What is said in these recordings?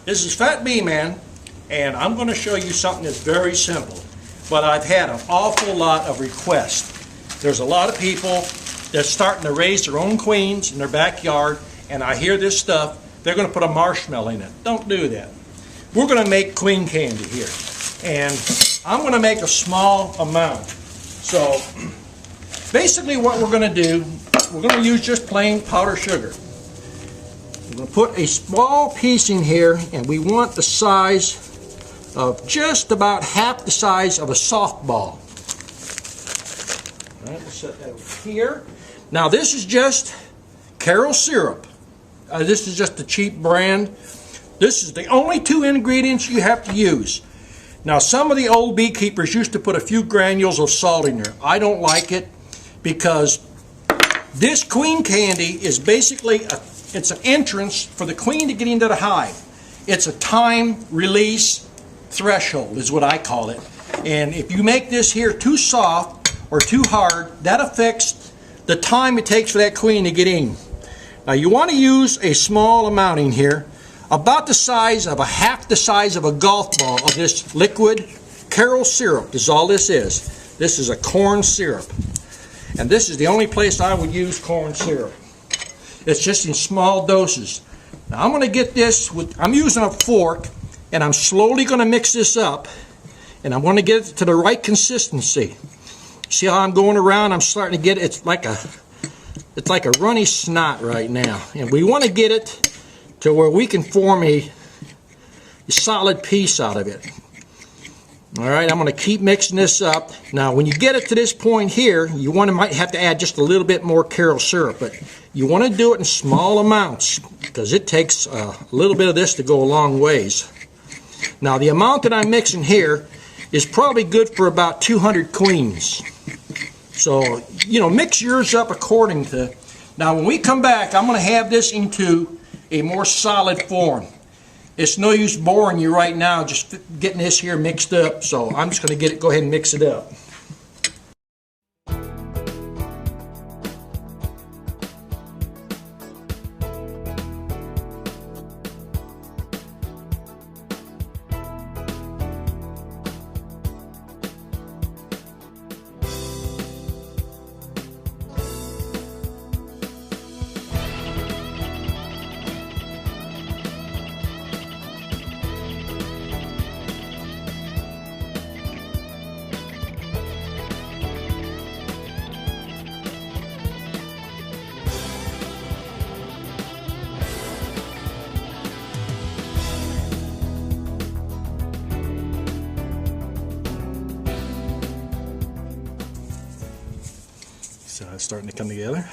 This is Fat Bee Man, and I'm going to show you something that's very simple, but I've had an awful lot of requests. There's a lot of people that's starting to raise their own queens in their backyard, and I hear this stuff, they're going to put a marshmallow in it. Don't do that. We're going to make queen candy here, and I'm going to make a small amount. So basically what we're going to do, we're going to use just plain powdered sugar. We're going to put a small piece in here, and we want the size of just about half the size of a softball. All right, we'll set that over here. Now this is just Karo syrup. This is just a cheap brand. This is the only 2 ingredients you have to use. Now some of the old beekeepers used to put a few granules of salt in there. I don't like it because this queen candy is basically it's an entrance for the queen to get into the hive. It's a time release threshold is what I call it. And if you make this here too soft or too hard, that affects the time it takes for that queen to get in. Now you want to use a small amount in here, about the size of half the size of a golf ball of this liquid Karo syrup is all this is. This is a corn syrup. And this is the only place I would use corn syrup. It's just in small doses. Now I'm going to get this with, I'm using a fork, and I'm slowly going to mix this up, and I'm going to get it to the right consistency. See how I'm going around? I'm starting to get it. It's like a runny snot right now, and we want to get it to where we can form a solid piece out of it. All right, I'm going to keep mixing this up. Now, when you get it to this point here, you might have to add just a little bit more Karo syrup, but you want to do it in small amounts because it takes a little bit of this to go a long ways. Now, the amount that I'm mixing here is probably good for about 200 queens. So, mix yours up according to. Now, when we come back, I'm going to have this into a more solid form. It's no use boring you right now just getting this here mixed up, so I'm just going to go ahead and mix it up. So it's starting to come together.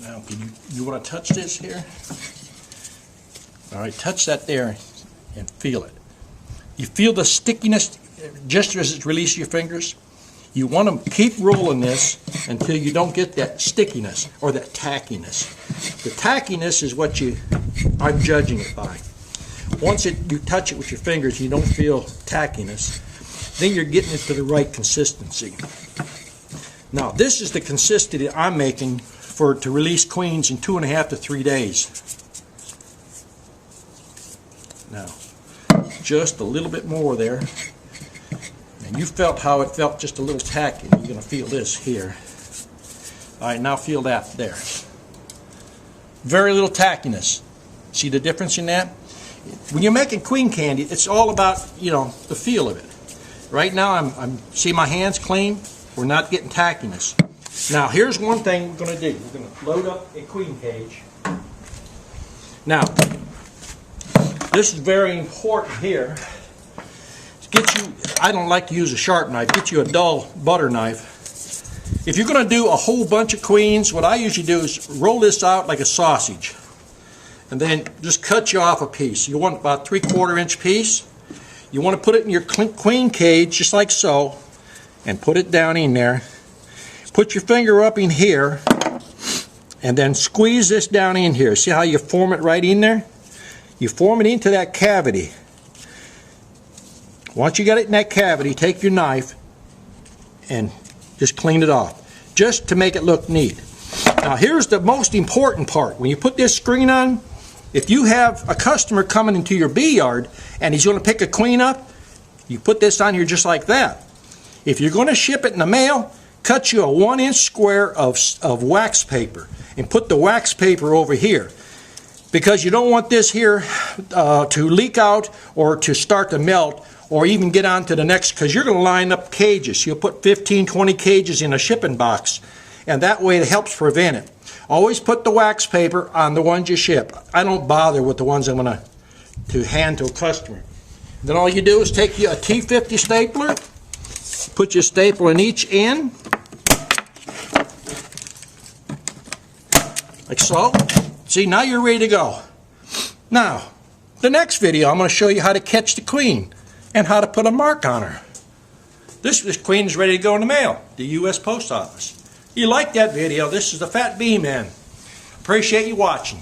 Now, you want to touch this here? All right, touch that there and feel it. You feel the stickiness just as it releases your fingers? You want to keep rolling this until you don't get that stickiness or that tackiness. The tackiness is what I'm judging it by. Once you touch it with your fingers, you don't feel tackiness. Then you're getting it to the right consistency. Now, this is the consistency that I'm making to release queens in 2.5 to 3 days. Now, just a little bit more there. And you felt how it felt just a little tacky. You're going to feel this here. All right, now feel that there. Very little tackiness. See the difference in that? When you're making queen candy, it's all about, you know, the feel of it. Right now, I'm see my hands clean. We're not getting tackiness. Now, here's one thing we're going to do. We're going to load up a queen cage. Now, this is very important here. Get you, I don't like to use a sharp knife. Get you a dull butter knife. If you're going to do a whole bunch of queens, what I usually do is roll this out like a sausage. And then just cut you off a piece. You want about 3/4 inch piece. You want to put it in your queen cage just like so, and put it down in there. Put your finger up in here, and then squeeze this down in here. See how you form it right in there? You form it into that cavity. Once you got it in that cavity, take your knife and just clean it off, just to make it look neat. Now here's the most important part. When you put this screen on, if you have a customer coming into your bee yard and he's going to pick a queen up, you put this on here just like that. If you're going to ship it in the mail, cut you a 1-inch square of wax paper and put the wax paper over here, because you don't want this here to leak out or to start to melt or even get on to the next, because you're going to line up cages. You'll put 15, 20 cages in a shipping box, and that way it helps prevent it. Always put the wax paper on the ones you ship. I don't bother with the ones I'm going to hand to a customer. Then all you do is take you a T50 stapler, put your staple in each end, like so. See, now you're ready to go. Now, the next video I'm going to show you how to catch the queen and how to put a mark on her. This queen is ready to go in the mail, the U.S. Post Office. You like that video? This is the Fat Bee Man. Appreciate you watching.